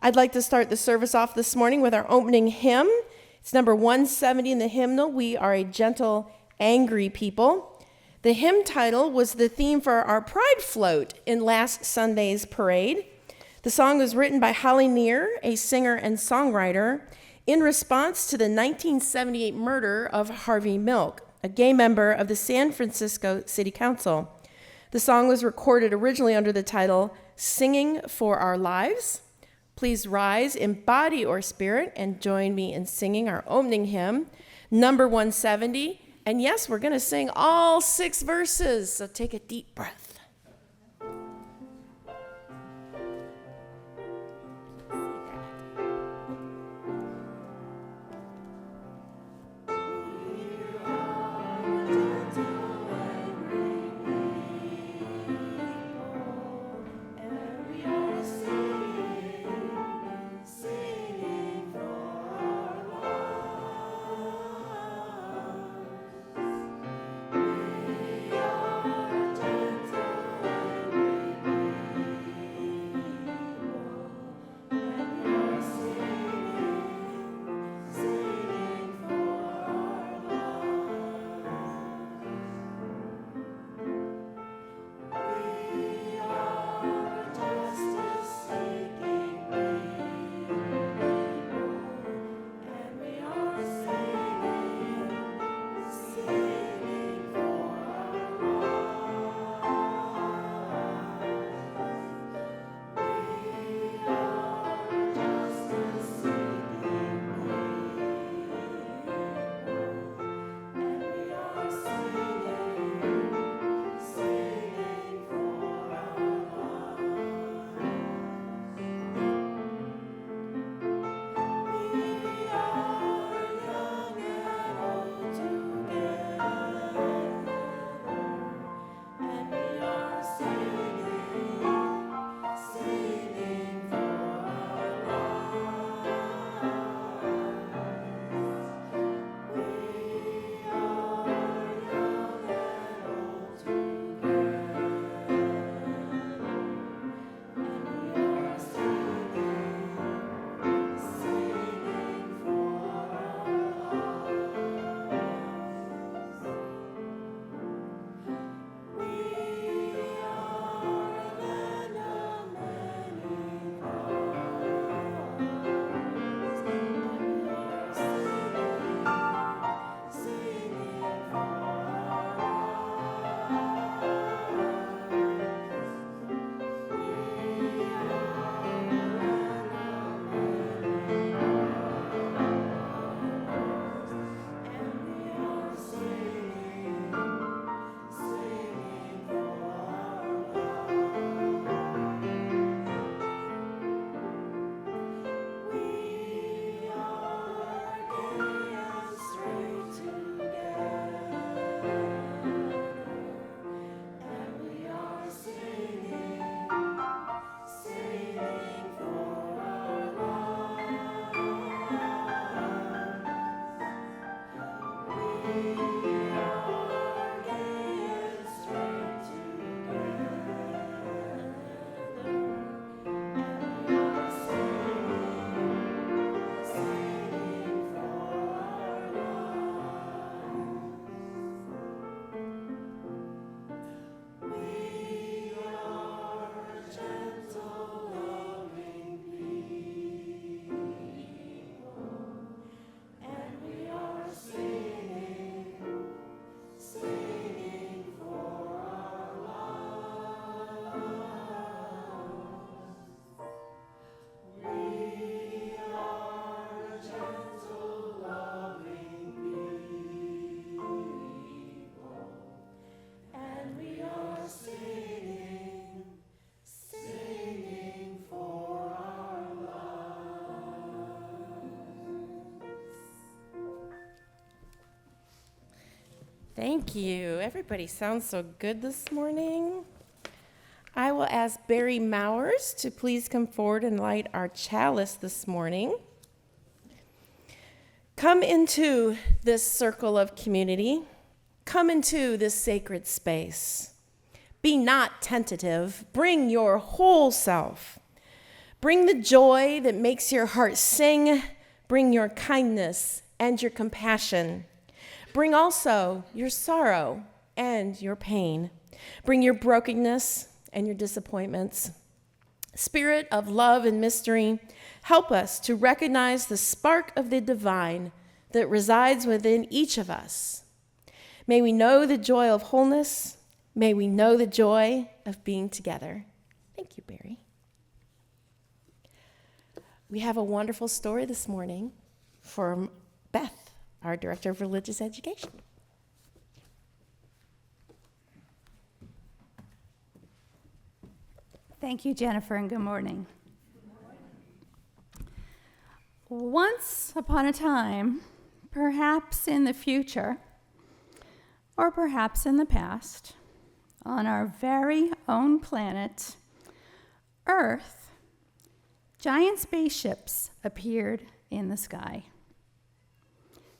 I'd like to start the service off this morning with our opening hymn. It's number 170 in the hymnal, We Are a Gentle, Angry People. The hymn title was the theme for our Pride Float in last Sunday's parade. The song was written by Holly Neer, a singer and songwriter, in response to the 1978 murder of Harvey Milk, a gay member of the San Francisco City Council. The song was recorded originally under the title, Singing for Our Lives. Please rise in body or spirit and join me in singing our opening hymn, number 170. And yes, we're going to sing all 6 verses, so take a deep breath. Thank you. Everybody sounds so good this morning. I will ask Barry Mowers to please come forward and light our chalice this morning. Come into this circle of community. Come into this sacred space. Be not tentative. Bring your whole self. Bring the joy that makes your heart sing. Bring your kindness and your compassion. Bring also your sorrow and your pain. Bring your brokenness and your disappointments. Spirit of love and mystery, help us to recognize the spark of the divine that resides within each of us. May we know the joy of wholeness. May we know the joy of being together. Thank you, Barry. We have a wonderful story this morning from Beth, our Director of Religious Education. Thank you, Jennifer, and good morning. Once upon a time, perhaps in the future, or perhaps in the past, on our very own planet, Earth, giant spaceships appeared in the sky.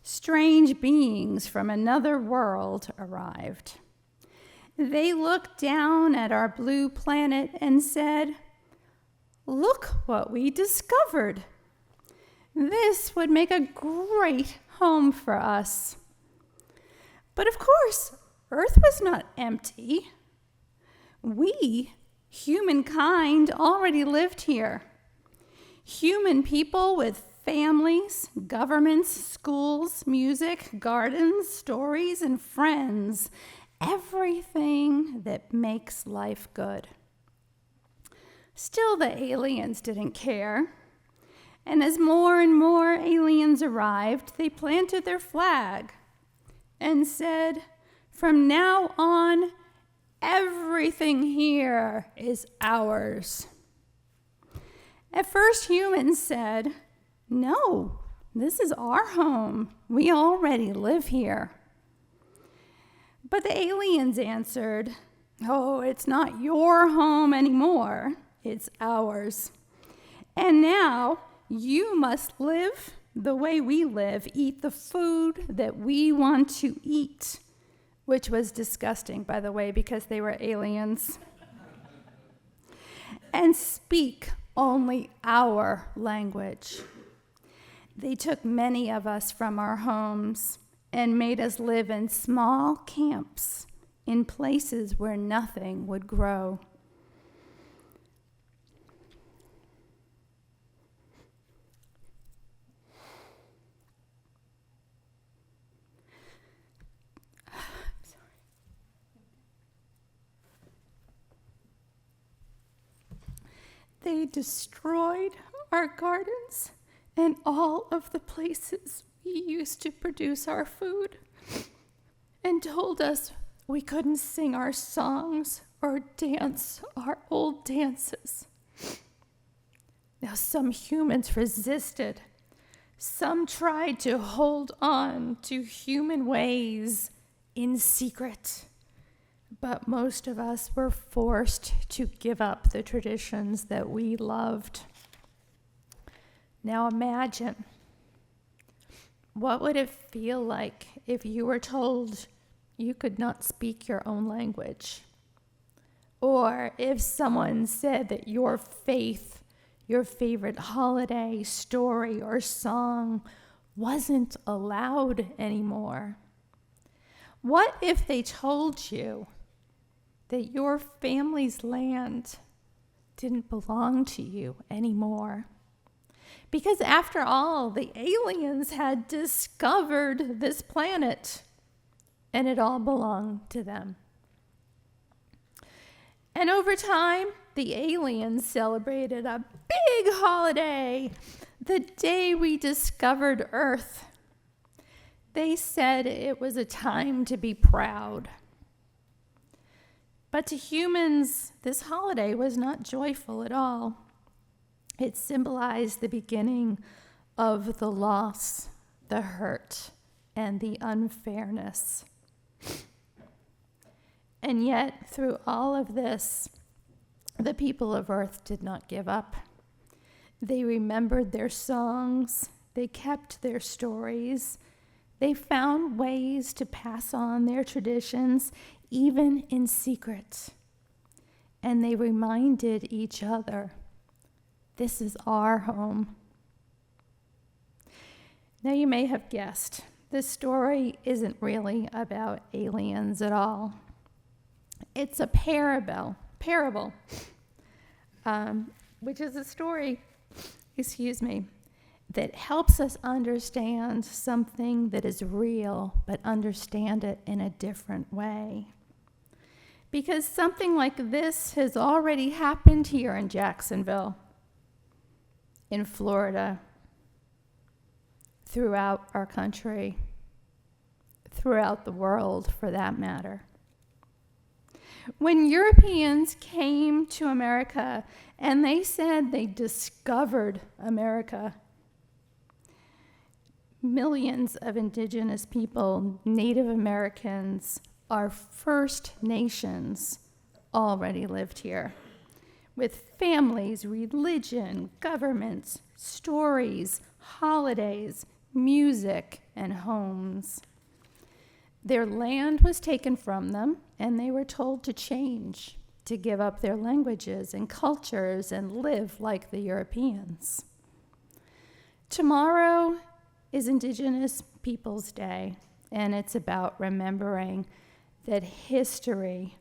Strange beings from another world arrived. They looked down at our blue planet and said, "Look what we discovered. This would make a great home for us." But of course, Earth was not empty. We, humankind, already lived here. Human people with families, governments, schools, music, gardens, stories, and friends. Everything that makes life good. Still, the aliens didn't care. And as more and more aliens arrived, they planted their flag and said, "From now on, everything here is ours." At first, humans said, "No, this is our home. We already live here." But the aliens answered, "Oh, it's not your home anymore. It's ours. And now you must live the way we live, eat the food that we want to eat," which was disgusting, by the way, because they were aliens. "And speak only our language." They took many of us from our homes and made us live in small camps in places where nothing would grow. They destroyed our gardens and all of the places we used to produce our food, and told us we couldn't sing our songs or dance our old dances. Now, some humans resisted. Some tried to hold on to human ways in secret. But most of us were forced to give up the traditions that we loved. Now imagine, what would it feel like if you were told you could not speak your own language? Or if someone said that your faith, your favorite holiday, story, or song wasn't allowed anymore? What if they told you that your family's land didn't belong to you anymore? Because after all, the aliens had discovered this planet, and it all belonged to them. And over time, the aliens celebrated a big holiday, the day we discovered Earth. They said it was a time to be proud. But to humans, this holiday was not joyful at all. It symbolized the beginning of the loss, the hurt, and the unfairness. And yet, through all of this, the people of Earth did not give up. They remembered their songs, they kept their stories, they found ways to pass on their traditions, even in secret. And they reminded each other This is our home. Now you may have guessed, this story isn't really about aliens at all. It's a parable, which is a story, that helps us understand something that is real, but understand it in a different way. Because something like this has already happened here in Jacksonville, in Florida, throughout our country, throughout the world for that matter. When Europeans came to America and they said they discovered America, millions of indigenous people, Native Americans, our First Nations, already lived here, with families, religion, governments, stories, holidays, music, and homes. Their land was taken from them, and they were told to change, to give up their languages and cultures and live like the Europeans. Tomorrow is Indigenous Peoples Day, and it's about remembering that history,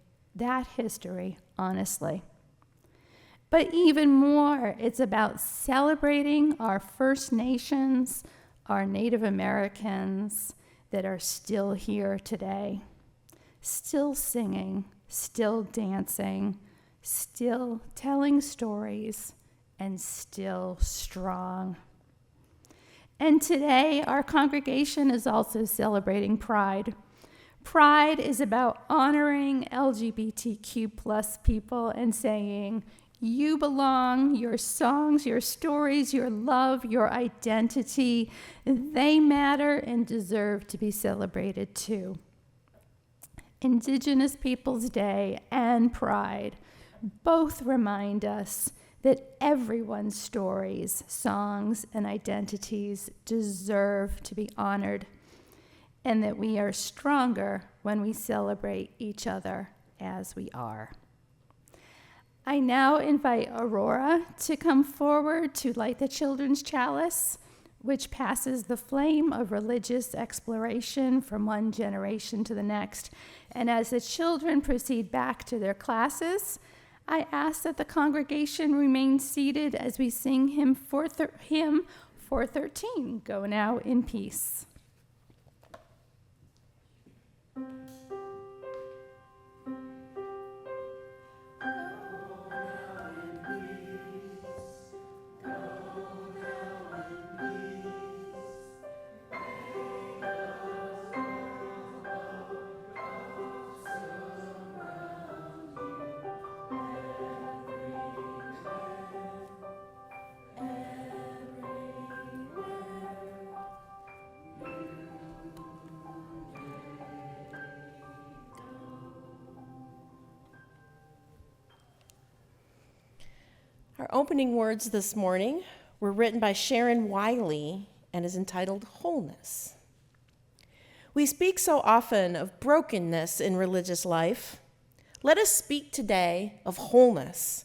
honestly. But even more, it's about celebrating our First Nations, our Native Americans that are still here today, still singing, still dancing, still telling stories, and still strong. And today, our congregation is also celebrating Pride. Pride is about honoring LGBTQ plus people and saying, you belong, your songs, your stories, your love, your identity, they matter and deserve to be celebrated too. Indigenous Peoples Day and Pride both remind us that everyone's stories, songs, and identities deserve to be honored, and that we are stronger when we celebrate each other as we are. I now invite Aurora to come forward to light the children's chalice, which passes the flame of religious exploration from one generation to the next. And as the children proceed back to their classes, I ask that the congregation remain seated as we sing hymn 413, Go Now in Peace. Our opening words this morning were written by Sharon Wiley and is entitled Wholeness. We speak so often of brokenness in religious life. Let us speak today of wholeness.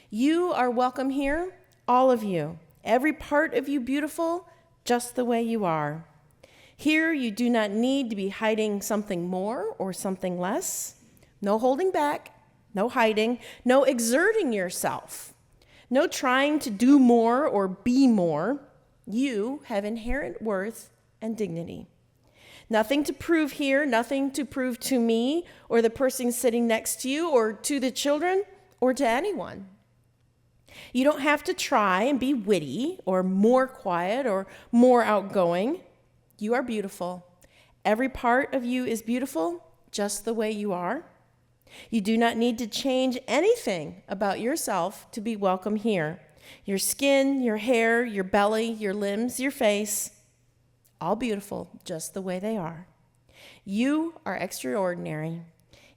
You are welcome here, all of you, every part of you beautiful, just the way you are. Here you do not need to be hiding something more or something less. No holding back, no hiding, no exerting yourself. No trying to do more or be more. You have inherent worth and dignity. Nothing to prove here, nothing to prove to me or the person sitting next to you or to the children or to anyone. You don't have to try and be witty or more quiet or more outgoing. You are beautiful. Every part of you is beautiful just the way you are. You do not need to change anything about yourself to be welcome here. Your skin, your hair, your belly, your limbs, your face, all beautiful just the way they are. You are extraordinary.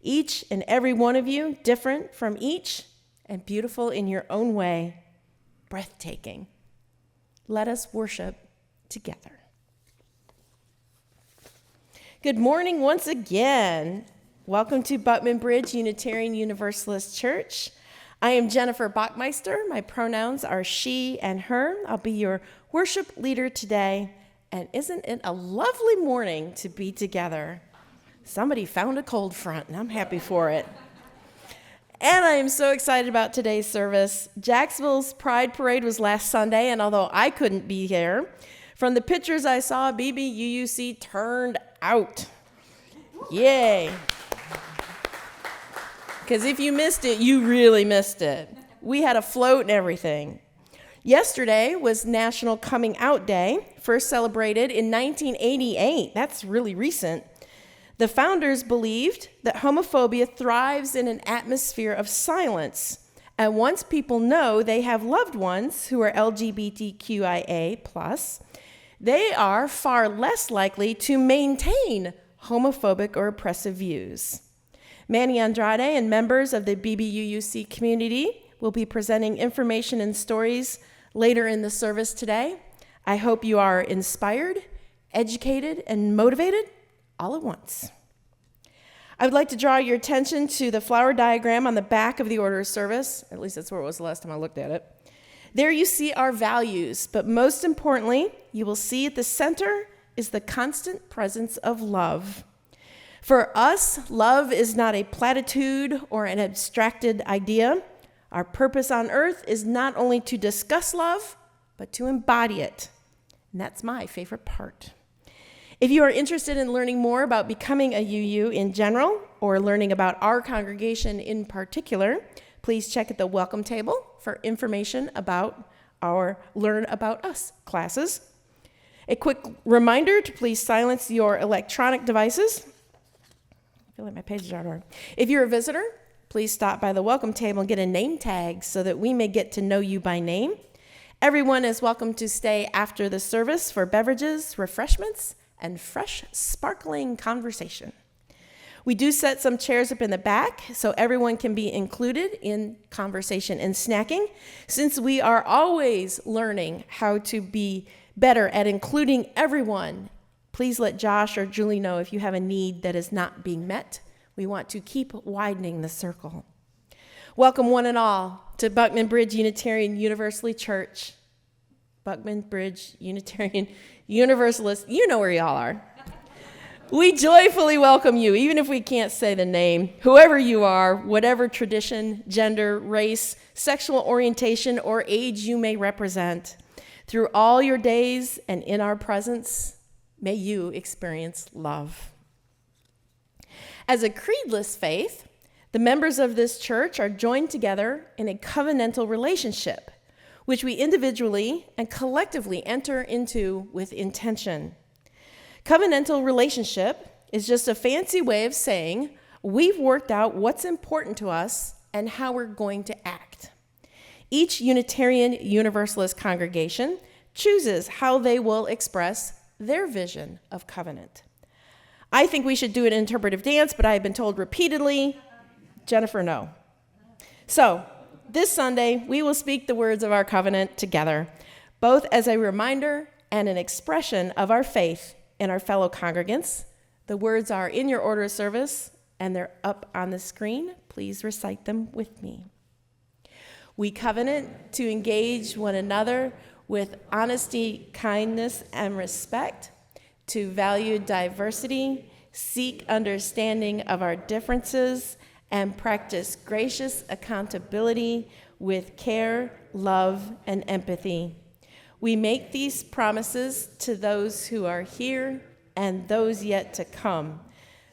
Each and every one of you different from each and beautiful in your own way. Breathtaking. Let us worship together. Good morning once again. Welcome to Buttman Bridge Unitarian Universalist Church. I am Jennifer Bachmeister. My pronouns are she and her. I'll be your worship leader today. And isn't it a lovely morning to be together? Somebody found a cold front, and I'm happy for it. And I am so excited about today's service. Jacksonville's Pride Parade was last Sunday, and although I couldn't be here, from the pictures I saw, BBUUC turned out. Yay. Because if you missed it, you really missed it. We had a float and everything. Yesterday was National Coming Out Day, first celebrated in 1988. That's really recent. The founders believed that homophobia thrives in an atmosphere of silence. And once people know they have loved ones who are LGBTQIA+, they are far less likely to maintain homophobic or oppressive views. Manny, Andrade, and members of the BBUUC community will be presenting information and stories later in the service today. I hope you are inspired, educated, and motivated all at once. I would like to draw your attention to the flower diagram on the back of the order of service. At least that's where it was the last time I looked at it. There you see our values, but most importantly, you will see at the center is the constant presence of love. For us, love is not a platitude or an abstracted idea. Our purpose on earth is not only to discuss love, but to embody it. And that's my favorite part. If you are interested in learning more about becoming a UU in general, or learning about our congregation in particular, please check at the welcome table for information about our Learn About Us classes. A quick reminder to please silence your electronic devices. I feel like my pages are hard. If you're a visitor, please stop by the welcome table and get a name tag so that we may get to know you by name. Everyone is welcome to stay after the service for beverages, refreshments, and fresh, sparkling conversation. We do set some chairs up in the back so everyone can be included in conversation and snacking. Since we are always learning how to be better at including everyone, please let Josh or Julie know if you have a need that is not being met. We want to keep widening the circle. Welcome one and all to Buckman Bridge Unitarian Universalist Church. Buckman Bridge Unitarian Universalist, you know where y'all are. We joyfully welcome you, even if we can't say the name, whoever you are, whatever tradition, gender, race, sexual orientation, or age you may represent. Through all your days and in our presence, may you experience love. As a creedless faith, the members of this church are joined together in a covenantal relationship, which we individually and collectively enter into with intention. Covenantal relationship is just a fancy way of saying we've worked out what's important to us and how we're going to act. Each Unitarian Universalist congregation chooses how they will express their vision of covenant. I think we should do an interpretive dance, but I have been told repeatedly, Jennifer, no. So, this Sunday, we will speak the words of our covenant together, both as a reminder and an expression of our faith in our fellow congregants. The words are in your order of service, and they're up on the screen. Please recite them with me. We covenant to engage one another with honesty, kindness, and respect, to value diversity, seek understanding of our differences, and practice gracious accountability with care, love, and empathy. We make these promises to those who are here and those yet to come,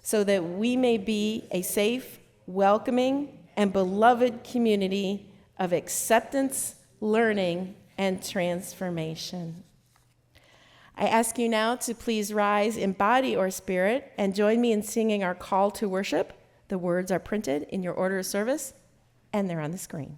so that we may be a safe, welcoming, and beloved community of acceptance, learning, and transformation. I ask you now to please rise in body or spirit and join me in singing our call to worship. The words are printed in your order of service, and they're on the screen.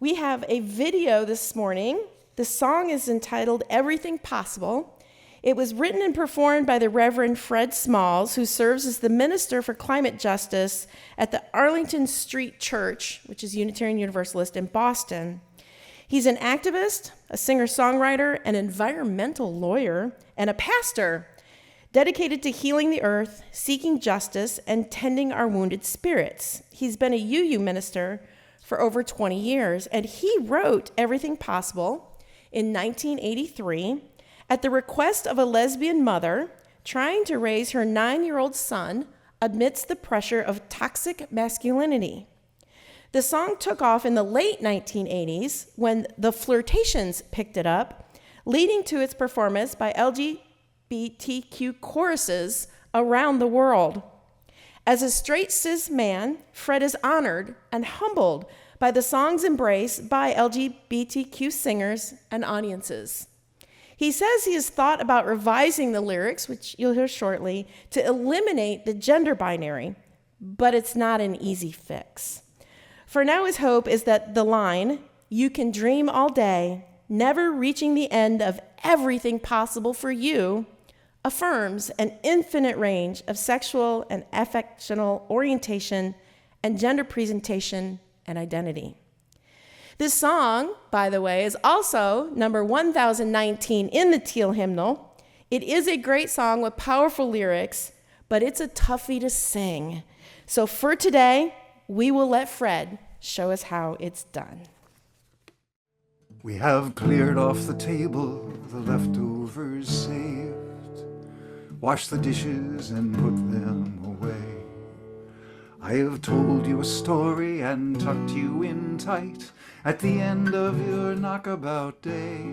We have a video this morning. The song is entitled Everything Possible. It was written and performed by the Reverend Fred Smalls, who serves as the Minister for Climate Justice at the Arlington Street Church, which is Unitarian Universalist in Boston. He's an activist, a singer-songwriter, an environmental lawyer, and a pastor dedicated to healing the earth, seeking justice, and tending our wounded spirits. He's been a UU minister for over 20 years, and he wrote Everything Possible in 1983 at the request of a lesbian mother trying to raise her 9-year-old son amidst the pressure of toxic masculinity. The song took off in the late 1980s when the Flirtations picked it up, leading to its performance by LGBTQ choruses around the world. As a straight cis man, Fred is honored and humbled by the song's embrace by LGBTQ singers and audiences. He says he has thought about revising the lyrics, which you'll hear shortly, to eliminate the gender binary, but it's not an easy fix. For now, his hope is that the line, "You can dream all day, never reaching the end of everything possible for you," affirms an infinite range of sexual and affectional orientation and gender presentation and identity. This song, by the way, is also number 1019 in the Teal Hymnal. It is a great song with powerful lyrics, but it's a toughie to sing. So for today, we will let Fred show us how it's done. We have cleared off the table, the leftovers saved, washed the dishes and put them away. I have told you a story and tucked you in tight at the end of your knockabout day.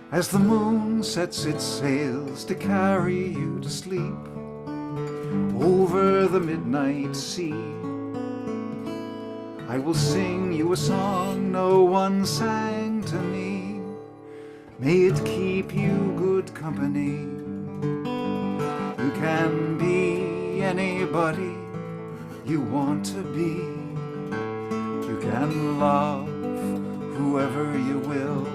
As the moon sets its sails to carry you to sleep over the midnight sea, I will sing you a song no one sang to me. May it keep you good company. You can be anybody you want to be. You can love whoever you will.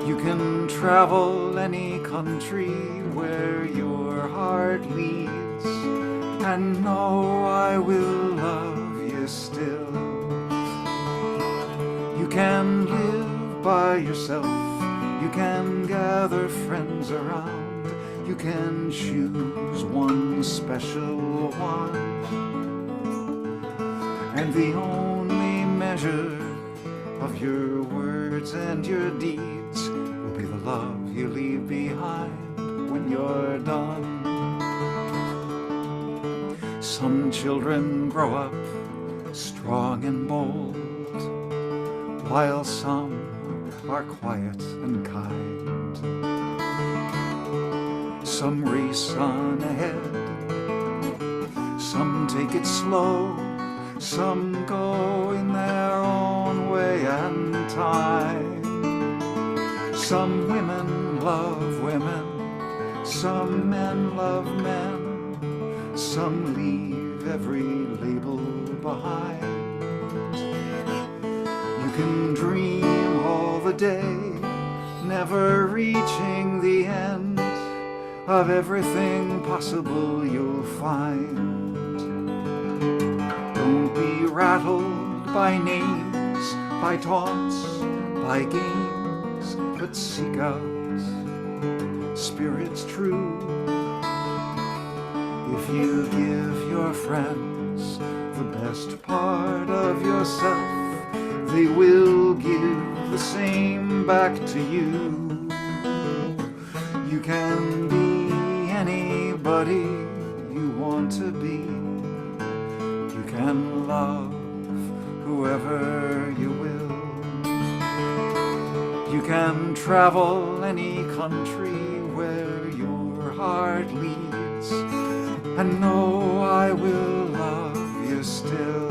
You can travel any country where your heart leads, and know I will love you still. You can live by yourself, you can gather friends around, you can choose one special one, and the only measure of your words and your deeds will be the love you leave behind when you're done. Some children grow up strong and bold, while some are quiet and kind. Some race on ahead, some take it slow, some go in their own way and time. Some women love women, some men love men, some leave every label behind. You can dream all the day, never reaching the end of everything possible you'll find. Don't be rattled by names, by taunts, by games, but seek out spirits true. If you give your friends the best part of yourself, they will give the same back to you. You can be anybody you want to be. You can love whoever you will. You can travel any country where your heart leads, and know I will love you still.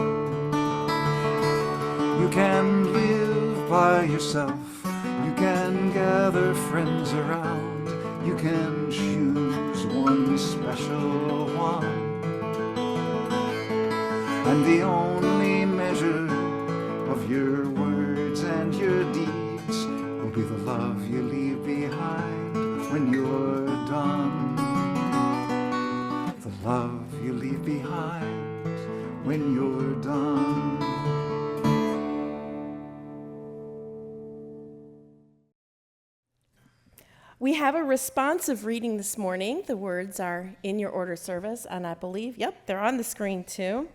You can live by yourself, you can gather friends around, you can choose one special one, and the only measure of your words and your deeds will be the love you leave behind when you're done. The love you leave behind when you're done. We have a responsive reading this morning. The words are in your order service, and I believe, yep, they're on the screen too.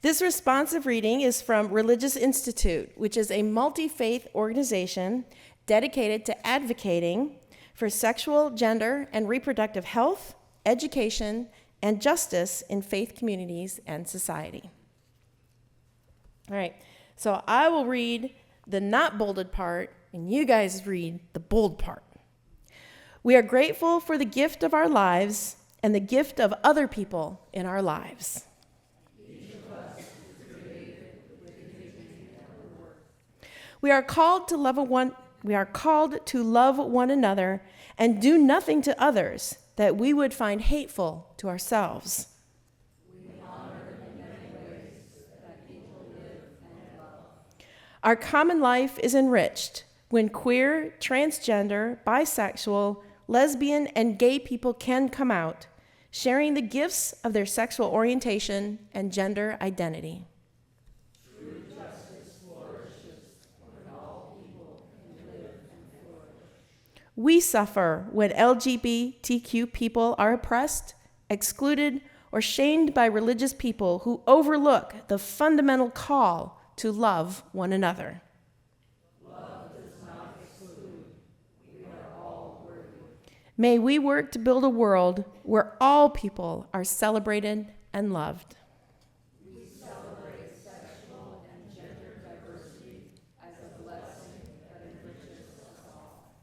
This responsive reading is from Religious Institute, which is a multi-faith organization dedicated to advocating for sexual, gender, and reproductive health, education, and justice in faith communities and society. All right, so I will read the not bolded part, and you guys read the bold part. We are grateful for the gift of our lives and the gift of other people in our lives. Each of us is created with dignity and worth. We are called to love one another and do nothing to others that we would find hateful to ourselves. We honor in many ways that people live and love. Our common life is enriched when queer, transgender, bisexual, lesbian, and gay people can come out, sharing the gifts of their sexual orientation and gender identity. True justice flourishes when all people can live and flourish. We suffer when LGBTQ people are oppressed, excluded, or shamed by religious people who overlook the fundamental call to love one another. May we work to build a world where all people are celebrated and loved. We celebrate sexual and gender diversity as a blessing that enriches us all.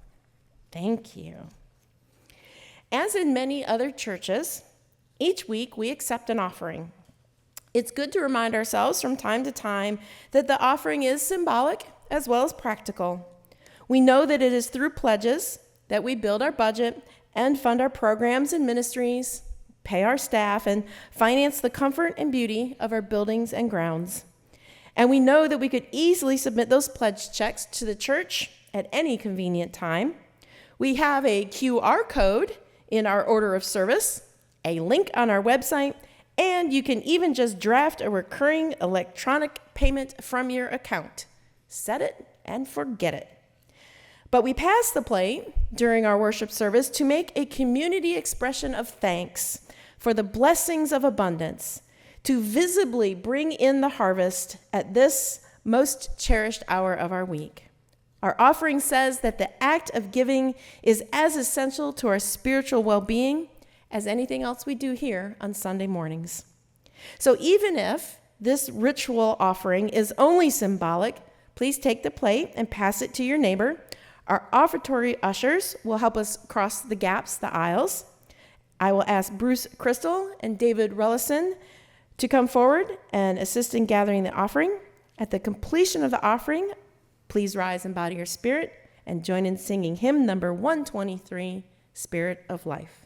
Thank you. As in many other churches, each week we accept an offering. It's good to remind ourselves from time to time that the offering is symbolic as well as practical. We know that it is through pledges that we build our budget and fund our programs and ministries, pay our staff, and finance the comfort and beauty of our buildings and grounds. And we know that we could easily submit those pledge checks to the church at any convenient time. We have a QR code in our order of service, a link on our website, and you can even just draft a recurring electronic payment from your account. Set it and forget it. But we pass the plate during our worship service to make a community expression of thanks for the blessings of abundance, to visibly bring in the harvest at this most cherished hour of our week. Our offering says that the act of giving is as essential to our spiritual well-being as anything else we do here on Sunday mornings. So even if this ritual offering is only symbolic, please take the plate and pass it to your neighbor. Our offertory ushers will help us cross the gaps, the aisles. I will ask Bruce Crystal and David Rullison to come forward and assist in gathering the offering. At the completion of the offering, please rise and bow to your spirit and join in singing hymn number 123, Spirit of Life.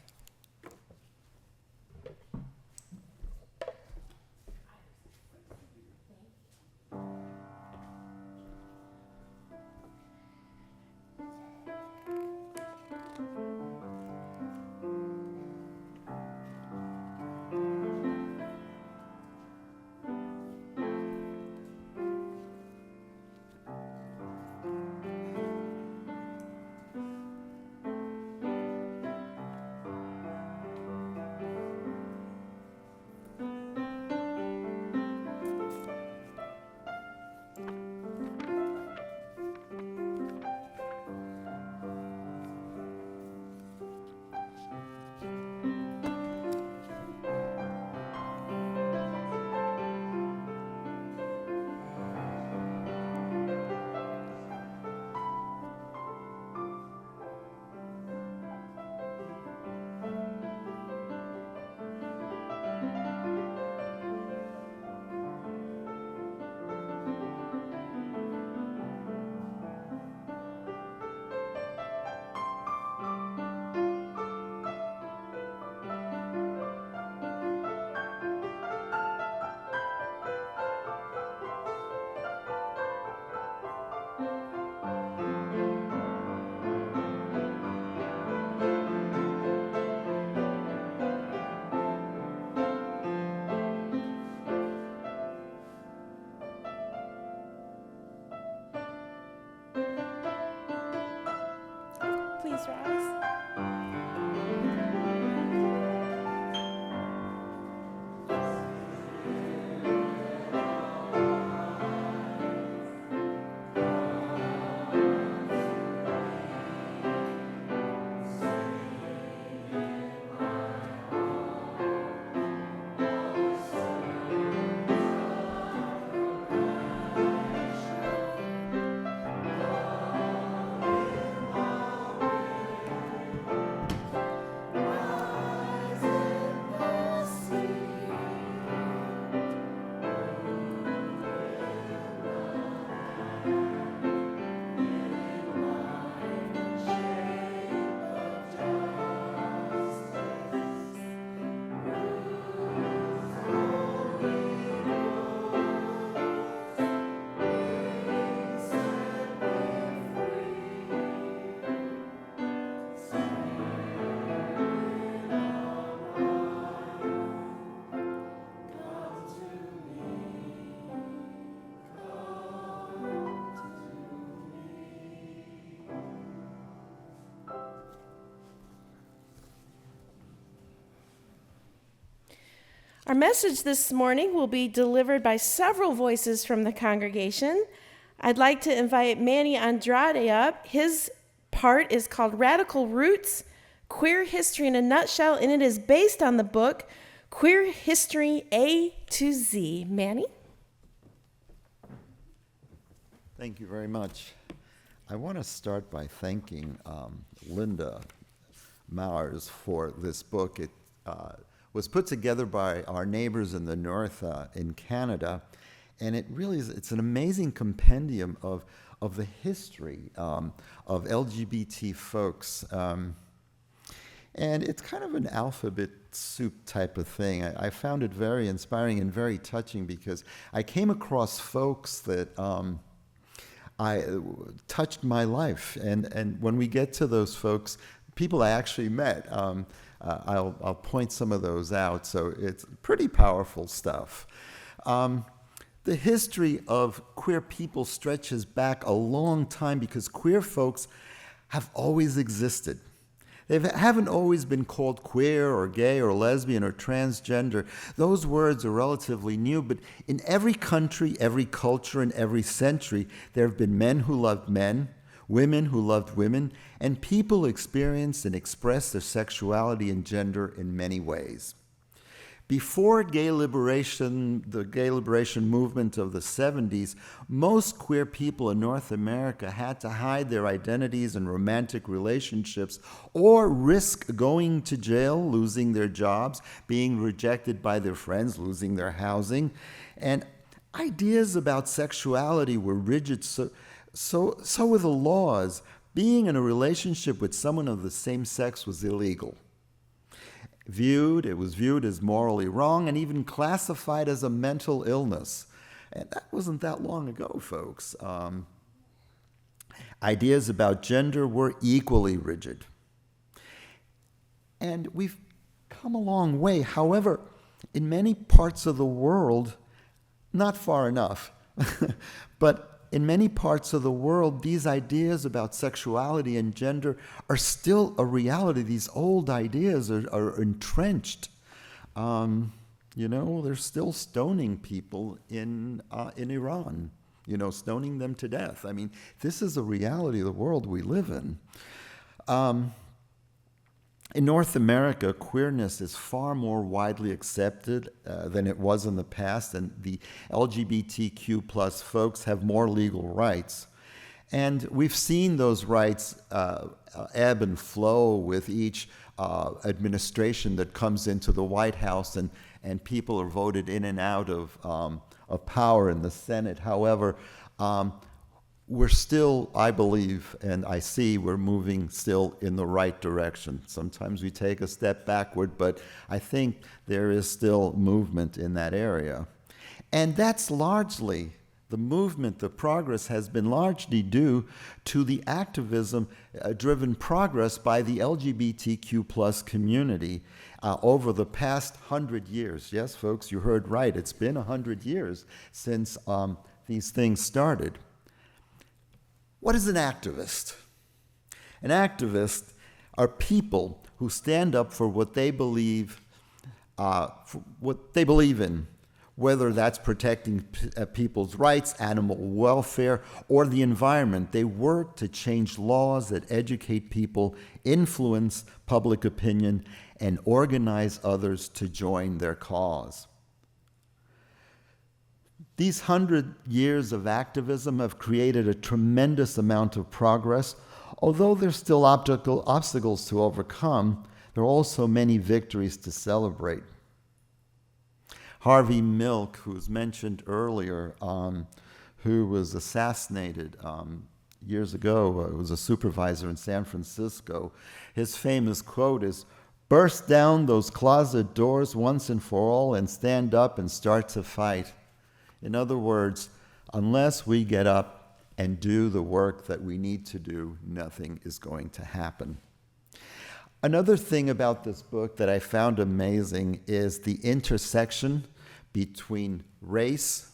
Mr. Alice? Our message this morning will be delivered by several voices from the congregation. I'd like to invite Manny Andrade up. His part is called Radical Roots, Queer History in a Nutshell, and it is based on the book Queer History A to Z. Manny? Thank you very much. I want to start by thanking Linda Mowers for this book. It was put together by our neighbors in the north in Canada, and it really is, it's an amazing compendium of the history of LGBT folks. And it's kind of an alphabet soup type of thing. I found it very inspiring and very touching because I came across folks that touched my life. And when we get to those folks, people I actually met, I'll point some of those out. So it's pretty powerful stuff. The history of queer people stretches back a long time because queer folks have always existed. They haven't always been called queer or gay or lesbian or transgender. Those words are relatively new, but in every country, every culture, and every century, there have been men who loved men, women who loved women, and people experienced and expressed their sexuality and gender in many ways. Before gay liberation, the gay liberation movement of the 70s, most queer people in North America had to hide their identities and romantic relationships or risk going to jail, losing their jobs, being rejected by their friends, losing their housing. And ideas about sexuality were rigid, so were the laws. Being in a relationship with someone of the same sex was illegal. It was viewed as morally wrong and even classified as a mental illness. And that wasn't that long ago, folks. Ideas about gender were equally rigid. And we've come a long way. However, in many parts of the world, not far enough, but in many parts of the world, these ideas about sexuality and gender are still a reality. These old ideas are entrenched. They're still stoning people in Iran, stoning them to death. I mean, this is a reality of the world we live in. In North America, queerness is far more widely accepted than it was in the past, and the LGBTQ plus folks have more legal rights. And we've seen those rights ebb and flow with each administration that comes into the White House, and people are voted in and out of power in the Senate. However, we're still, I believe, and I see we're moving still in the right direction. Sometimes we take a step backward, but I think there is still movement in that area. And that's largely, the movement, the progress has been largely due to the activism-driven progress by the LGBTQ plus community over the past 100 years. Yes, folks, you heard right. It's been 100 years since these things started. What is an activist? An activist are people who stand up for what they believe in, whether that's protecting people's rights, animal welfare, or the environment. They work to change laws that educate people, influence public opinion, and organize others to join their cause. These 100 years of activism have created a tremendous amount of progress. Although there's still obstacles to overcome, there are also many victories to celebrate. Harvey Milk, who was mentioned earlier, who was assassinated years ago, was a supervisor in San Francisco. His famous quote is, "Burst down those closet doors once and for all and stand up and start to fight." In other words, unless we get up and do the work that we need to do, nothing is going to happen. Another thing about this book that I found amazing is the intersection between race,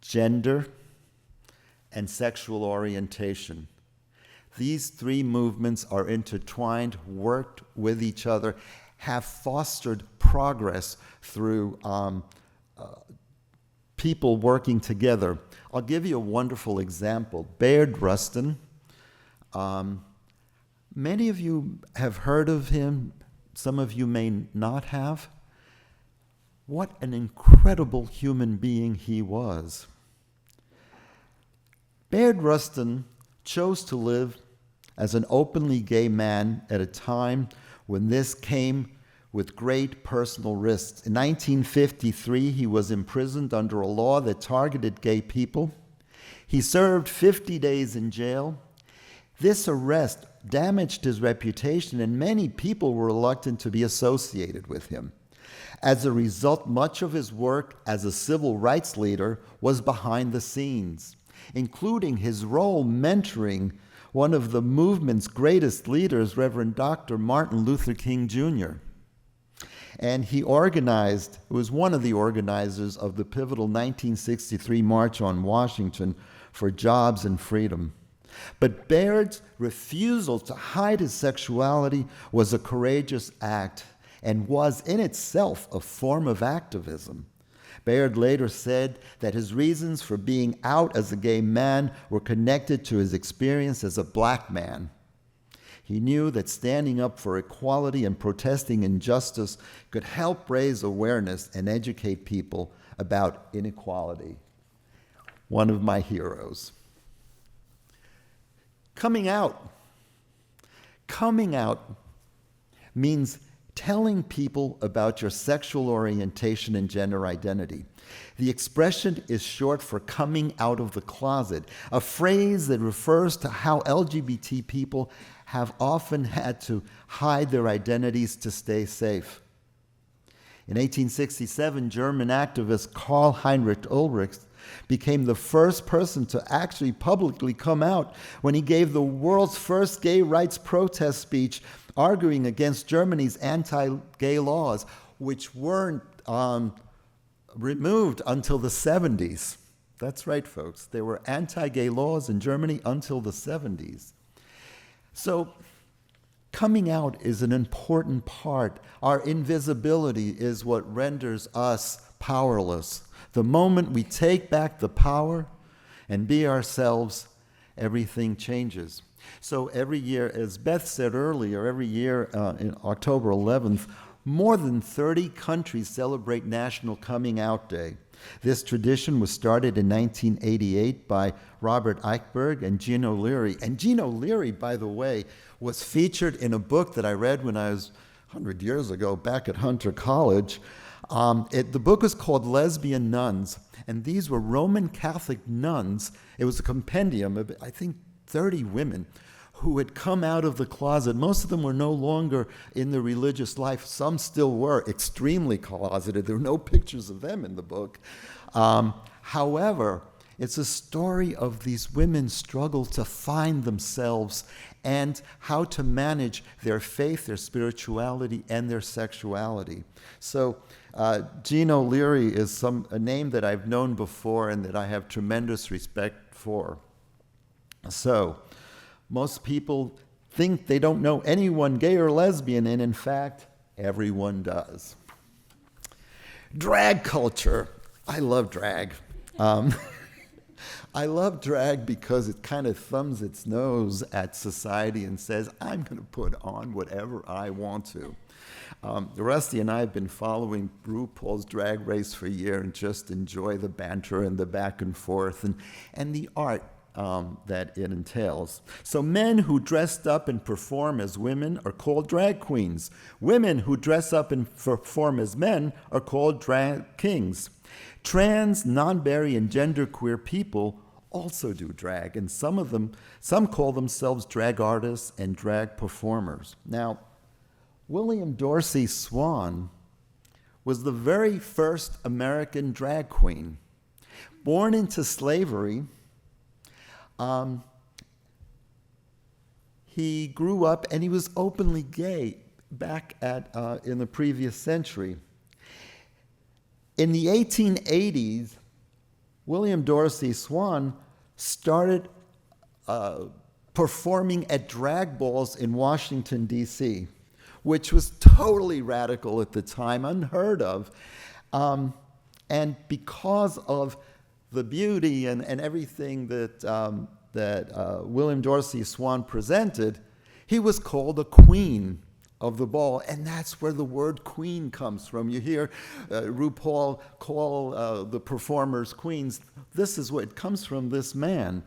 gender, and sexual orientation. These three movements are intertwined, worked with each other, have fostered progress through people working together. I'll give you a wonderful example. Bayard Rustin. Many of you have heard of him. Some of you may not have. What an incredible human being he was. Bayard Rustin chose to live as an openly gay man at a time when this came with great personal risks. In 1953, he was imprisoned under a law that targeted gay people. He served 50 days in jail. This arrest damaged his reputation, and many people were reluctant to be associated with him. As a result, much of his work as a civil rights leader was behind the scenes, including his role mentoring one of the movement's greatest leaders, Reverend Dr. Martin Luther King Jr. And he was one of the organizers of the pivotal 1963 March on Washington for Jobs and Freedom. But Bayard's refusal to hide his sexuality was a courageous act and was in itself a form of activism. Bayard later said that his reasons for being out as a gay man were connected to his experience as a black man. He knew that standing up for equality and protesting injustice could help raise awareness and educate people about inequality. One of my heroes. Coming out. Coming out means telling people about your sexual orientation and gender identity. The expression is short for coming out of the closet, a phrase that refers to how LGBT people have often had to hide their identities to stay safe. In 1867, German activist Karl Heinrich Ulrich became the first person to actually publicly come out when he gave the world's first gay rights protest speech, arguing against Germany's anti-gay laws, which weren't removed until the 70s. That's right, folks. There were anti-gay laws in Germany until the 70s. So coming out is an important part. Our invisibility is what renders us powerless. The moment we take back the power and be ourselves, everything changes. So every year, as Beth said earlier, every year in October 11th, more than 30 countries celebrate National Coming Out Day. This tradition was started in 1988 by Robert Eichberg and Jean O'Leary. And Jean O'Leary, by the way, was featured in a book that I read when I was 100 years ago back at Hunter College. The book was called Lesbian Nuns, and these were Roman Catholic nuns. It was a compendium of, I think, 30 women who had come out of the closet. Most of them were no longer in the religious life. Some still were extremely closeted. There were no pictures of them in the book. However, it's a story of these women's struggle to find themselves and how to manage their faith, their spirituality, and their sexuality. So Jean O'Leary is a name that I've known before and that I have tremendous respect for. So most people think they don't know anyone gay or lesbian, and in fact, everyone does. Drag culture. I love drag. I love drag because it kind of thumbs its nose at society and says, I'm going to put on whatever I want to. Rusty and I have been following RuPaul's Drag Race for a year and just enjoy the banter and the back and forth and the art that it entails. So men who dressed up and perform as women are called drag queens. Women who dress up and perform as men are called drag kings. Trans, non-binary, and genderqueer people also do drag, and some call themselves drag artists and drag performers. Now, William Dorsey Swann was the very first American drag queen. Born into slavery, he grew up and he was openly gay back in the previous century. In the 1880s, William Dorsey Swann started performing at drag balls in Washington, D.C., which was totally radical at the time, unheard of. And because of the beauty and everything that William Dorsey Swann presented, he was called a queen of the ball, and that's where the word queen comes from. You hear RuPaul call the performers queens. This is what it comes from, this man.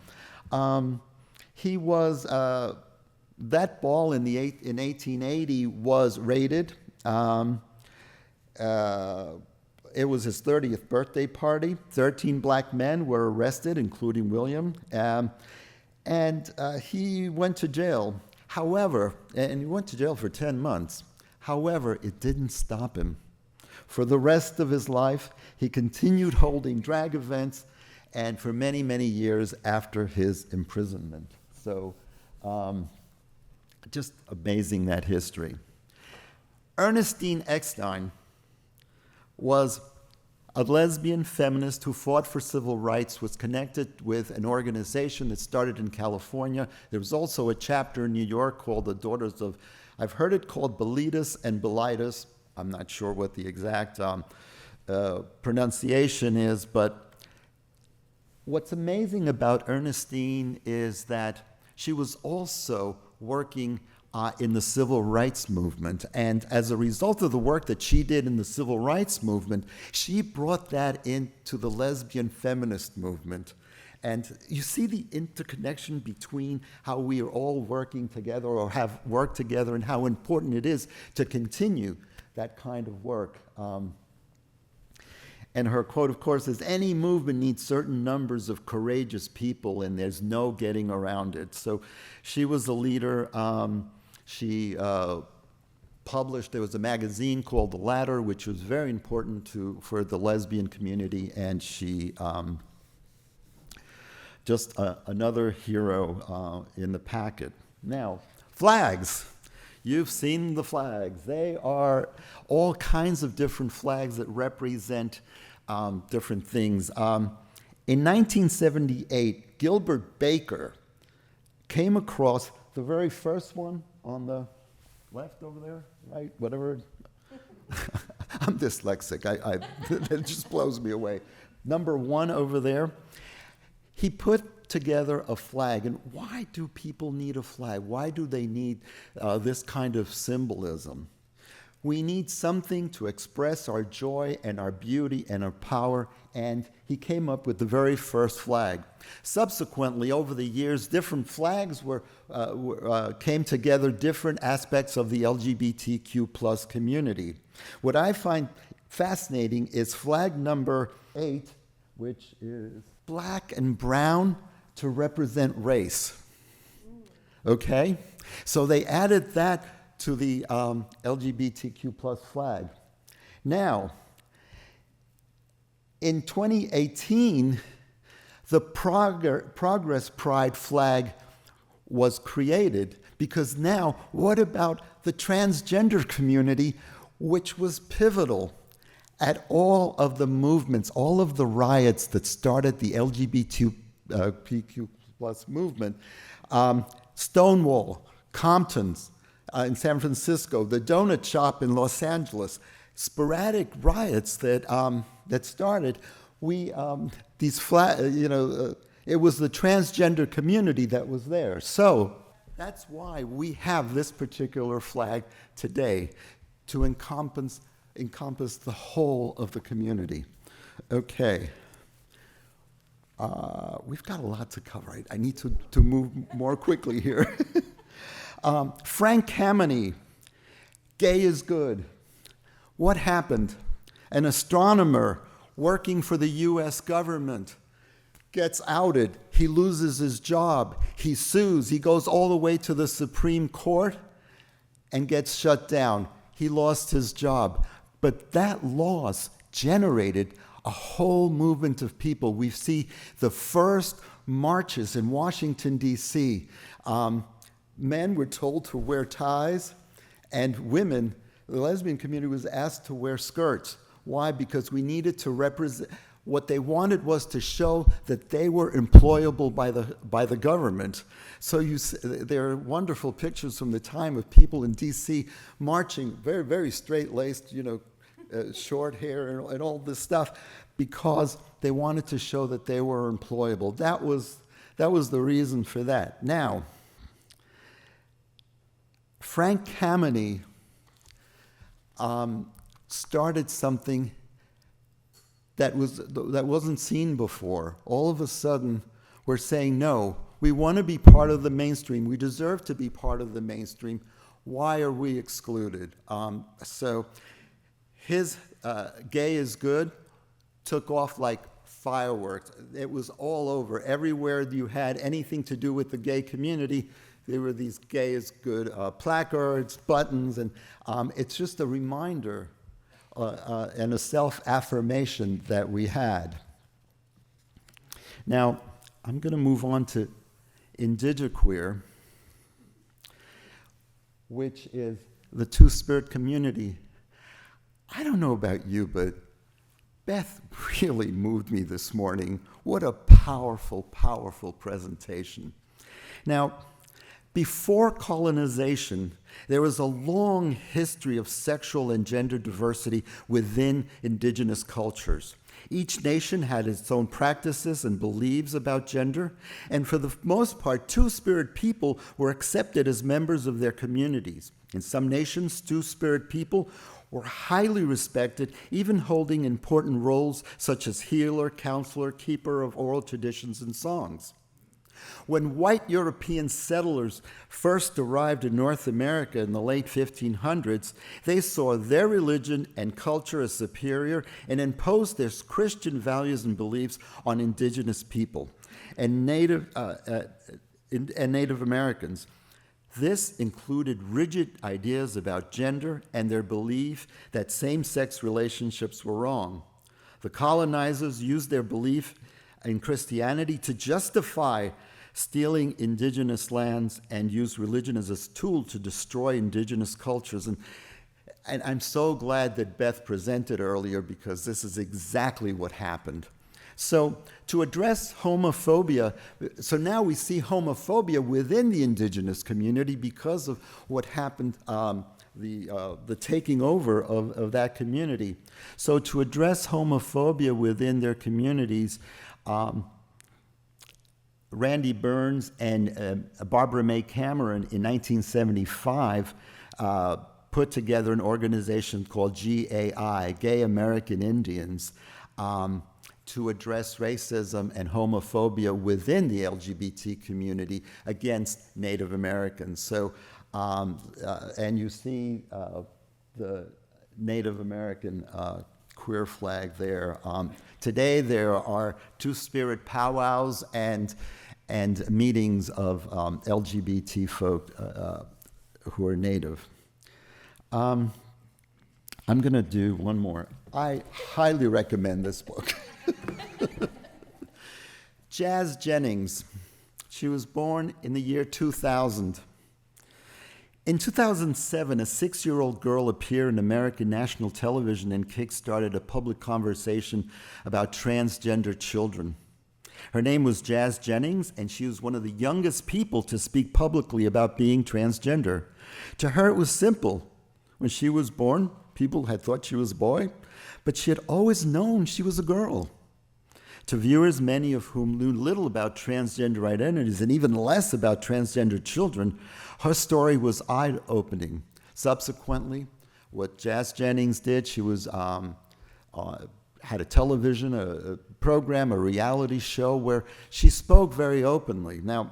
He was, that ball in 1880 was raided. It was his 30th birthday party. 13 black men were arrested, including William, and he went to jail. However, and he went to jail for 10 months. However, it didn't stop him. For the rest of his life, he continued holding drag events, and for many, many years after his imprisonment. So, just amazing, that history. Ernestine Eckstein was a lesbian feminist who fought for civil rights, was connected with an organization that started in California. There was also a chapter in New York called the Daughters of, I've heard it called Bilitis and Bilitis. I'm not sure what the exact pronunciation is, but what's amazing about Ernestine is that she was also working in the civil rights movement. And as a result of the work that she did in the civil rights movement, she brought that into the lesbian feminist movement. And you see the interconnection between how we are all working together or have worked together and how important it is to continue that kind of work. And her quote, of course, is, any movement needs certain numbers of courageous people, and there's no getting around it. So she was a leader. She published, there was a magazine called The Ladder, which was very important for the lesbian community, and she just another hero in the packet. Now, flags. You've seen the flags. They are all kinds of different flags that represent different things. In 1978, Gilbert Baker came across the very first one on the left over there, right, whatever. I'm dyslexic. It just blows me away. Number 1 over there. He put together a flag. And why do people need a flag? Why do they need this kind of symbolism? We need something to express our joy and our beauty and our power, and he came up with the very first flag. Subsequently, over the years, different flags came together, different aspects of the LGBTQ plus community. What I find fascinating is flag number 8, which is black and brown to represent race. Okay? So they added that to the LGBTQ plus flag. Now, in 2018, the Progress Pride flag was created, because now, what about the transgender community, which was pivotal at all of the movements, all of the riots that started the LGBTQ plus movement? Stonewall, Compton's in San Francisco, the donut shop in Los Angeles, sporadic riots that started. It was the transgender community that was there. So that's why we have this particular flag today, to encompass the whole of the community. Okay. We've got a lot to cover. I need to move more quickly here. Frank Kameny, gay is good. What happened? An astronomer working for the U.S. government gets outed. He loses his job. He sues. He goes all the way to the Supreme Court and gets shut down. He lost his job. But that loss generated a whole movement of people. We see the first marches in Washington, D.C. Men were told to wear ties, and women, the lesbian community was asked to wear skirts. Why? Because we needed to represent, what they wanted was to show that they were employable by the government. So there are wonderful pictures from the time of people in D.C. marching, very, very straight-laced, short hair and all this stuff, because they wanted to show that they were employable. That was the reason for that. Now, Frank Kameny started something that wasn't seen before. All of a sudden, we're saying, no, we want to be part of the mainstream. We deserve to be part of the mainstream. Why are we excluded? So his Gay is Good took off like fireworks. It was all over. Everywhere you had anything to do with the gay community, there were these Gay is Good placards, buttons, and it's just a reminder and a self-affirmation that we had. Now, I'm going to move on to indigiqueer, which is the Two-Spirit community. I don't know about you, but Beth really moved me this morning. What a powerful, powerful presentation. Now, before colonization, there was a long history of sexual and gender diversity within indigenous cultures. Each nation had its own practices and beliefs about gender, and for the most part, Two-Spirit people were accepted as members of their communities. In some nations, Two-Spirit people were highly respected, even holding important roles such as healer, counselor, keeper of oral traditions and songs. When white European settlers first arrived in North America in the late 1500s, they saw their religion and culture as superior and imposed their Christian values and beliefs on indigenous people and Native Americans. This included rigid ideas about gender and their belief that same-sex relationships were wrong. The colonizers used their belief in Christianity to justify stealing indigenous lands and used religion as a tool to destroy indigenous cultures. And I'm so glad that Beth presented earlier, because this is exactly what happened. So to address homophobia, so now we see homophobia within the indigenous community because of what happened, the taking over of that community. So to address homophobia within their communities, Randy Burns and Barbara May Cameron in 1975 put together an organization called GAI, Gay American Indians, to address racism and homophobia within the LGBT community against Native Americans. So, and you see the Native American queer flag there. Today there are Two-Spirit powwows and meetings of LGBT folk who are Native. I'm going to do one more. I highly recommend this book. Jazz Jennings. She was born in the year 2000. In 2007, a 6-year-old girl appeared on American national television and kickstarted a public conversation about transgender children. Her name was Jazz Jennings, and she was one of the youngest people to speak publicly about being transgender. To her, it was simple. When she was born, people had thought she was a boy, but she had always known she was a girl. To viewers, many of whom knew little about transgender identities and even less about transgender children, her story was eye-opening. Subsequently, what Jazz Jennings did, she was had a television, a program, a reality show where she spoke very openly. Now,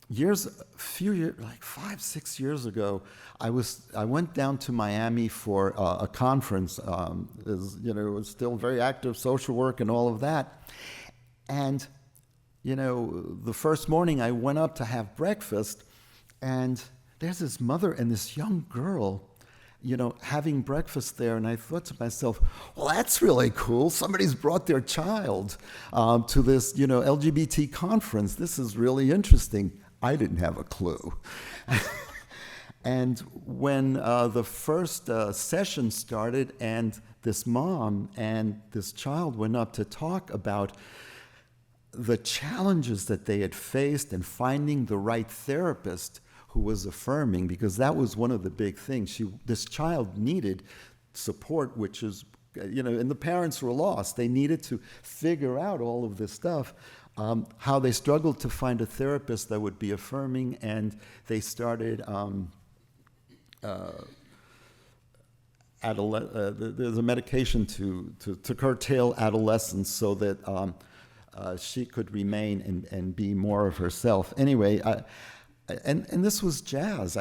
like 5, 6 years ago, I went down to Miami for a conference. It was still very active social work and all of that. And, the first morning I went up to have breakfast, and there's this mother and this young girl, having breakfast there. And I thought to myself, well, that's really cool. Somebody's brought their child to this, LGBT conference. This is really interesting. I didn't have a clue. And when the first session started and this mom and this child went up to talk about the challenges that they had faced and finding the right therapist who was affirming, because that was one of the big things. This child needed support, which is, and the parents were lost. They needed to figure out all of this stuff. How they struggled to find a therapist that would be affirming, and they started there's a medication to curtail adolescence so that she could remain and be more of herself. Anyway, and this was Jazz.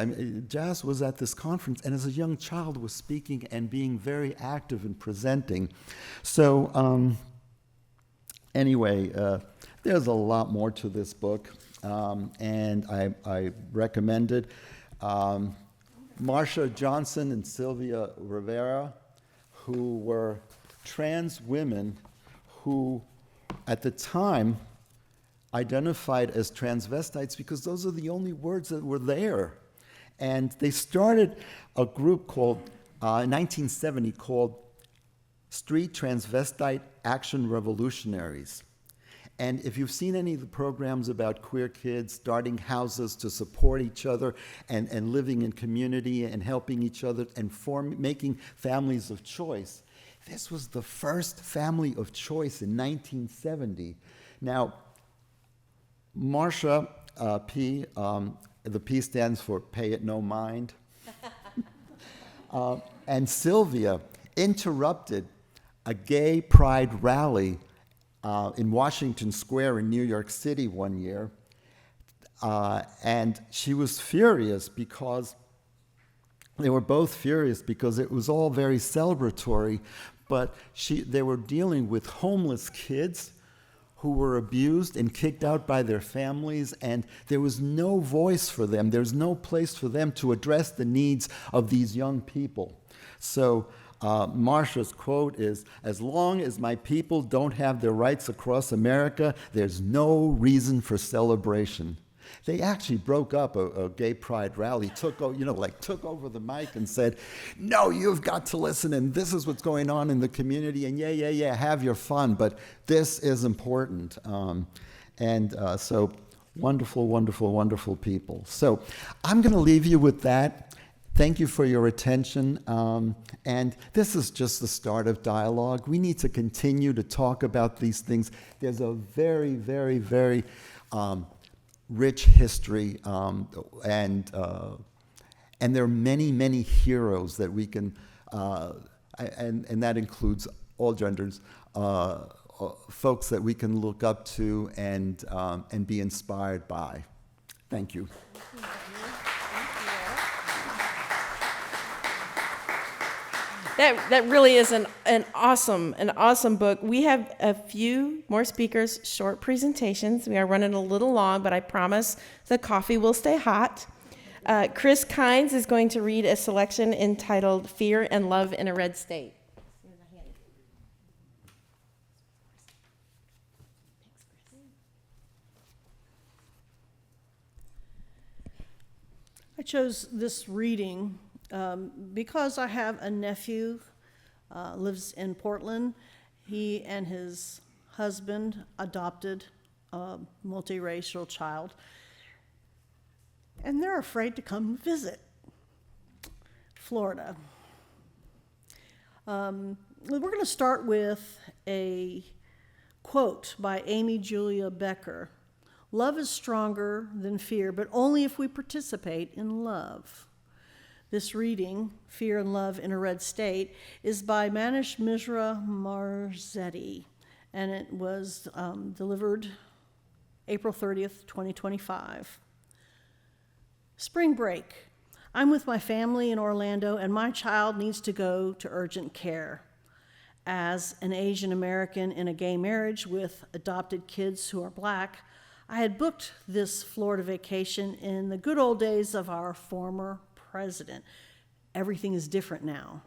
Jazz was at this conference, and as a young child was speaking and being very active and presenting. So anyway, there's a lot more to this book, and I recommend it. Marsha Johnson and Sylvia Rivera, who were trans women who, at the time, identified as transvestites because those are the only words that were there. And they started a group called, in 1970, called Street Transvestite Action Revolutionaries. And if you've seen any of the programs about queer kids starting houses to support each other and living in community and helping each other and making families of choice, this was the first family of choice in 1970. Now, Marsha P, the P stands for Pay It No Mind, and Sylvia interrupted a gay pride rally in Washington Square in New York City one year, and she was furious because they were both furious because it was all very celebratory, but they were dealing with homeless kids who were abused and kicked out by their families, and there was no voice for them. There's no place for them to address the needs of these young people. So Marsha's quote is, "As long as my people don't have their rights across America, there's no reason for celebration." They actually broke up a gay pride rally, took over the mic and said, "No, you've got to listen, and this is what's going on in the community, and yeah, have your fun, but this is important." So wonderful, wonderful, wonderful people. So I'm going to leave you with that. Thank you for your attention. And this is just the start of dialogue. We need to continue to talk about these things. There's a very, very, very rich history, and there are many, many heroes that we can, and that includes all genders, folks that we can look up to and be inspired by. Thank you. That really is an awesome book. We have a few more speakers, short presentations. We are running a little long, but I promise the coffee will stay hot. Kris Kynes is going to read a selection entitled "Fear and Love in a Red State." I chose this reading because I have a nephew, lives in Portland. He and his husband adopted multiracial child, and they're afraid to come visit Florida. We're going to start with a quote by Amy Julia Becker. Love is stronger than fear, but only if we participate in love. This reading, Fear and Love in a Red State, is by Manish Mishra Marzetti, and it was delivered April 30th, 2025. Spring break. I'm with my family in Orlando, and my child needs to go to urgent care. As an Asian American in a gay marriage with adopted kids who are Black, I had booked this Florida vacation in the good old days of our former president. Everything is different now.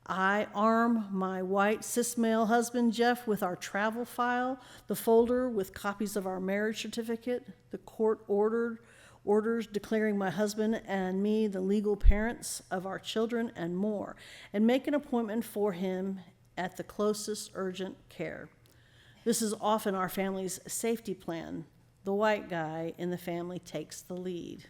I arm my white cis male husband, Jeff, with our travel file, the folder with copies of our marriage certificate, the court orders declaring my husband and me the legal parents of our children, and more, and make an appointment for him at the closest urgent care. This is often our family's safety plan. The white guy in the family takes the lead.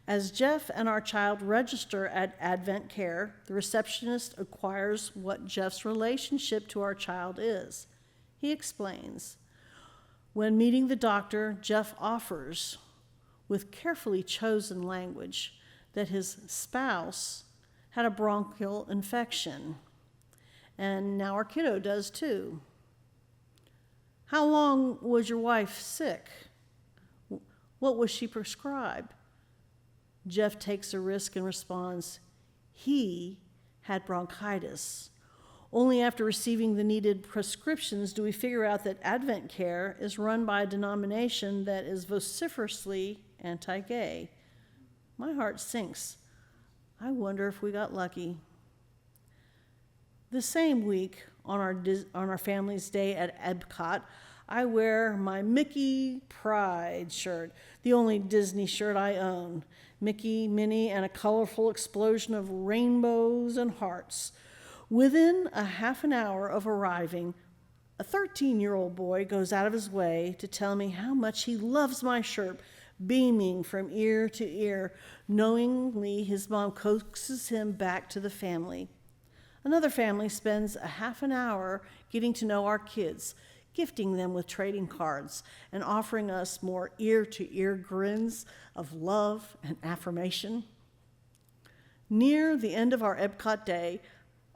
As Jeff and our child register at Advent Care, the receptionist inquires what Jeff's relationship to our child is. He explains. When meeting the doctor, Jeff offers, with carefully chosen language, that his spouse had a bronchial infection, and now our kiddo does too. How long was your wife sick? What was she prescribed? Jeff takes a risk and responds, he had bronchitis. Only after receiving the needed prescriptions do we figure out that Advent Care is run by a denomination that is vociferously anti-gay. My heart sinks. I wonder if we got lucky. The same week, on our family's day at Epcot, I wear my Mickey Pride shirt, the only Disney shirt I own. Mickey, Minnie, and a colorful explosion of rainbows and hearts. Within a half an hour of arriving, a 13-year-old boy goes out of his way to tell me how much he loves my shirt, beaming from ear to ear. Knowingly, his mom coaxes him back to the family. Another family spends a half an hour getting to know our kids, gifting them with trading cards and offering us more ear-to-ear grins of love and affirmation. Near the end of our Epcot day,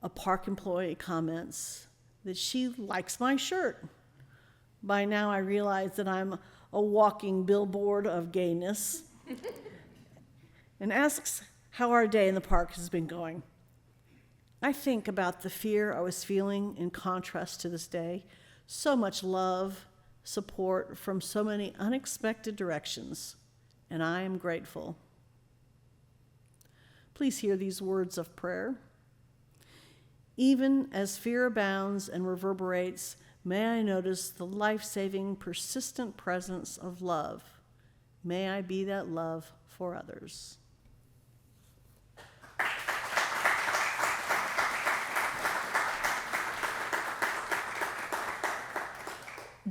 a park employee comments that she likes my shirt. By now I realize that I'm a walking billboard of gayness and asks how our day in the park has been going. I think about the fear I was feeling in contrast to this day. So much love, support from so many unexpected directions, and I am grateful. Please hear these words of prayer. Even as fear abounds and reverberates, may I notice the life-saving, persistent presence of love. May I be that love for others.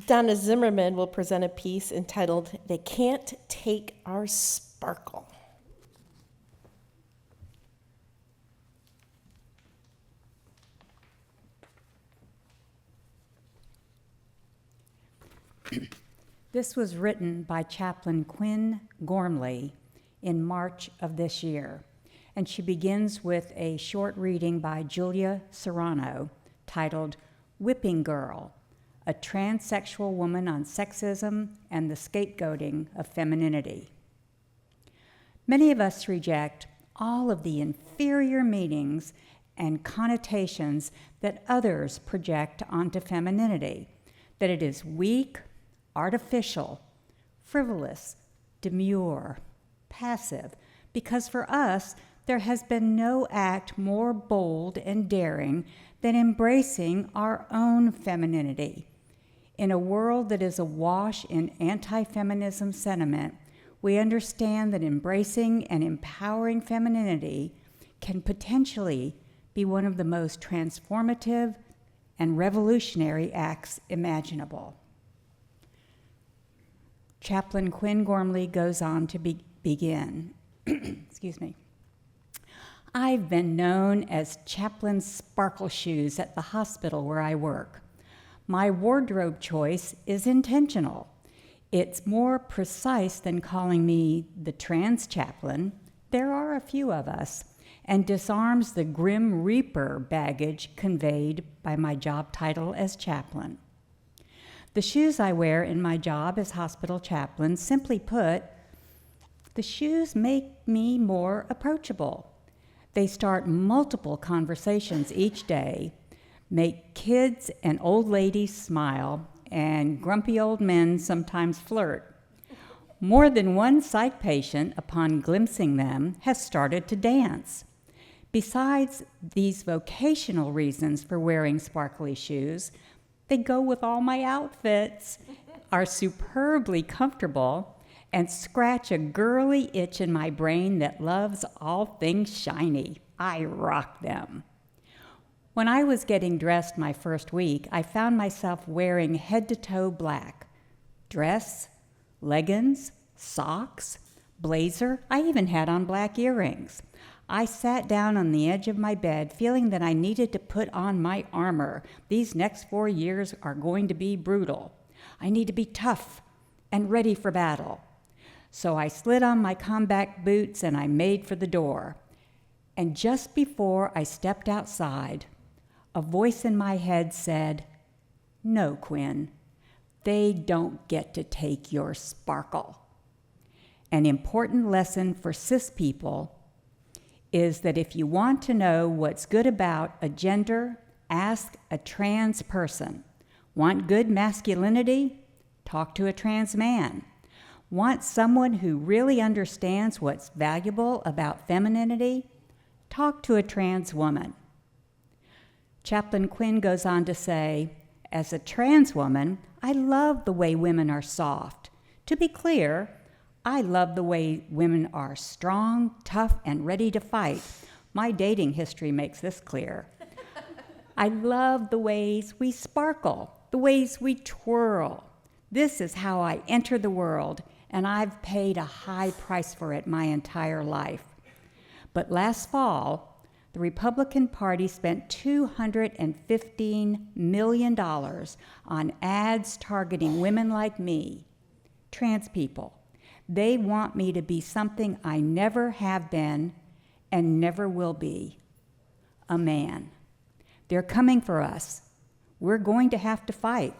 Donna Zimmerman will present a piece entitled, They Can't Take Our Sparkle. This was written by Chaplain Quinn Gormley in March of this year, and she begins with a short reading by Julia Serrano titled Whipping Girl, a transsexual woman on sexism and the scapegoating of femininity. Many of us reject all of the inferior meanings and connotations that others project onto femininity, that it is weak, artificial, frivolous, demure, passive, because for us, there has been no act more bold and daring than embracing our own femininity. In a world that is awash in anti-feminism sentiment, we understand that embracing and empowering femininity can potentially be one of the most transformative and revolutionary acts imaginable. Chaplain Quinn Gormley goes on to begin. Excuse me. I've been known as Chaplain Sparkle Shoes at the hospital where I work. My wardrobe choice is intentional. It's more precise than calling me the trans chaplain. There are a few of us, and disarms the grim reaper baggage conveyed by my job title as chaplain. The shoes I wear in my job as hospital chaplain, simply put, the shoes make me more approachable. They start multiple conversations each day, make kids and old ladies smile, and grumpy old men sometimes flirt. More than one psych patient, upon glimpsing them, has started to dance. Besides these vocational reasons for wearing sparkly shoes, they go with all my outfits, are superbly comfortable, and scratch a girly itch in my brain that loves all things shiny. I rock them. When I was getting dressed my first week, I found myself wearing head-to-toe black. Dress, leggings, socks, blazer. I even had on black earrings. I sat down on the edge of my bed, feeling that I needed to put on my armor. These next 4 years are going to be brutal. I need to be tough and ready for battle. So I slid on my combat boots and I made for the door. And just before I stepped outside, a voice in my head said, "No, Quinn, they don't get to take your sparkle." An important lesson for cis people is that if you want to know what's good about a gender, ask a trans person. Want good masculinity? Talk to a trans man. Want someone who really understands what's valuable about femininity? Talk to a trans woman. Chaplain Quinn goes on to say, as a trans woman, I love the way women are soft. To be clear, I love the way women are strong, tough, and ready to fight. My dating history makes this clear. I love the ways we sparkle, the ways we twirl. This is how I enter the world, and I've paid a high price for it my entire life. But last fall, the Republican Party spent $215 million on ads targeting women like me, trans people. They want me to be something I never have been and never will be, a man. They're coming for us. We're going to have to fight.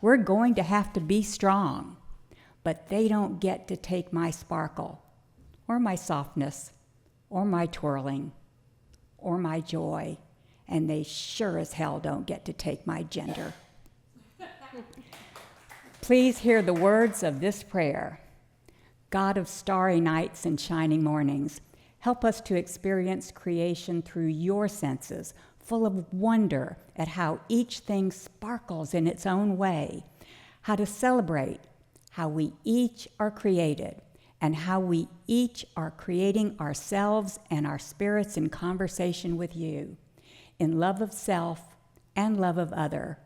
We're going to have to be strong. But they don't get to take my sparkle, or my softness, or my twirling, or my joy, and they sure as hell don't get to take my gender. Please hear the words of this prayer. God of starry nights and shining mornings, help us to experience creation through your senses, full of wonder at how each thing sparkles in its own way, how to celebrate how we each are created, and how we each are creating ourselves and our spirits in conversation with you. In love of self and love of other,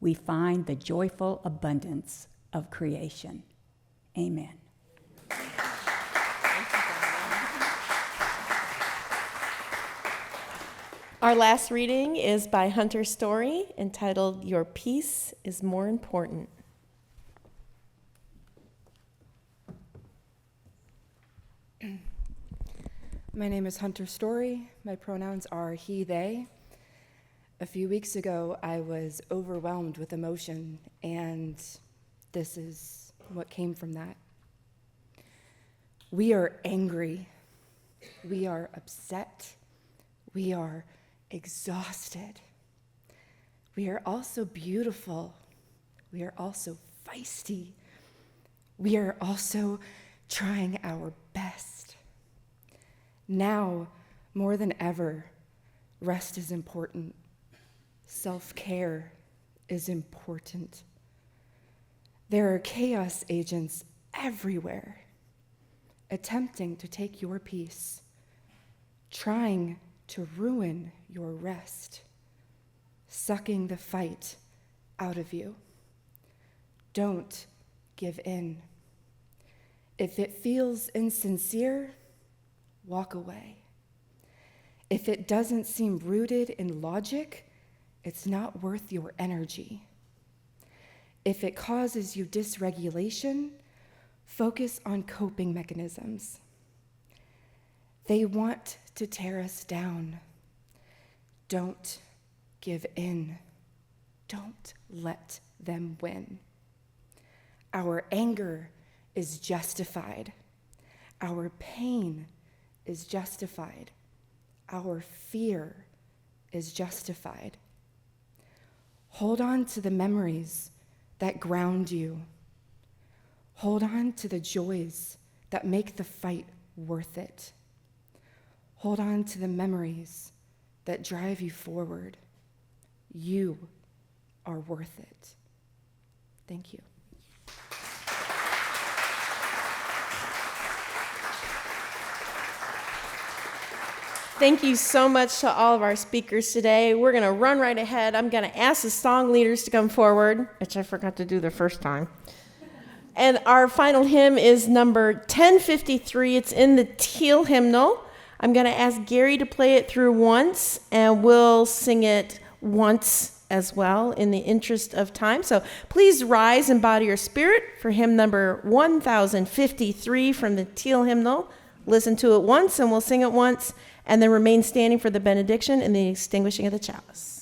we find the joyful abundance of creation. Amen. Our last reading is by Hunter Storee, entitled Your Peace is More Important. My name is Hunter Storee. My pronouns are he, they. A few weeks ago, I was overwhelmed with emotion, and this is what came from that. We are angry. We are upset. We are exhausted. We are also beautiful. We are also feisty. We are also trying our best. Now, more than ever, rest is important. Self-care is important. There are chaos agents everywhere, attempting to take your peace, trying to ruin your rest, sucking the fight out of you. Don't give in. If it feels insincere, walk away. If it doesn't seem rooted in logic, it's not worth your energy. If it causes you dysregulation, focus on coping mechanisms. They want to tear us down. Don't give in. Don't let them win. Our anger is justified. Our pain is justified. Our fear is justified. Hold on to the memories that ground you. Hold on to the joys that make the fight worth it. Hold on to the memories that drive you forward. You are worth it. Thank you. Thank you so much to all of our speakers today. We're going to run right ahead. I'm going to ask the song leaders to come forward, which I forgot to do the first time. And our final hymn is number 1053. It's in the teal hymnal. I'm going to ask Gary to play it through once, and we'll sing it once as well in the interest of time. So please rise and bow to your spirit for hymn number 1053 from the teal hymnal. Listen to it once, and we'll sing it once, and then remain standing for the benediction and the extinguishing of the chalice.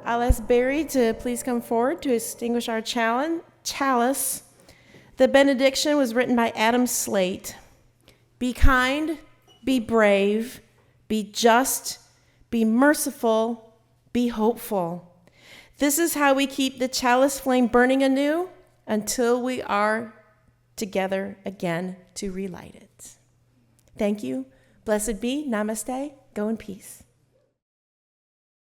I'll ask Barry to please come forward to extinguish our chalice. The benediction was written by Adam Slate. Be kind, be brave, be just, be merciful, be hopeful. This is how we keep the chalice flame burning anew until we are together again to relight it. Thank you. Blessed be. Namaste. Go in peace.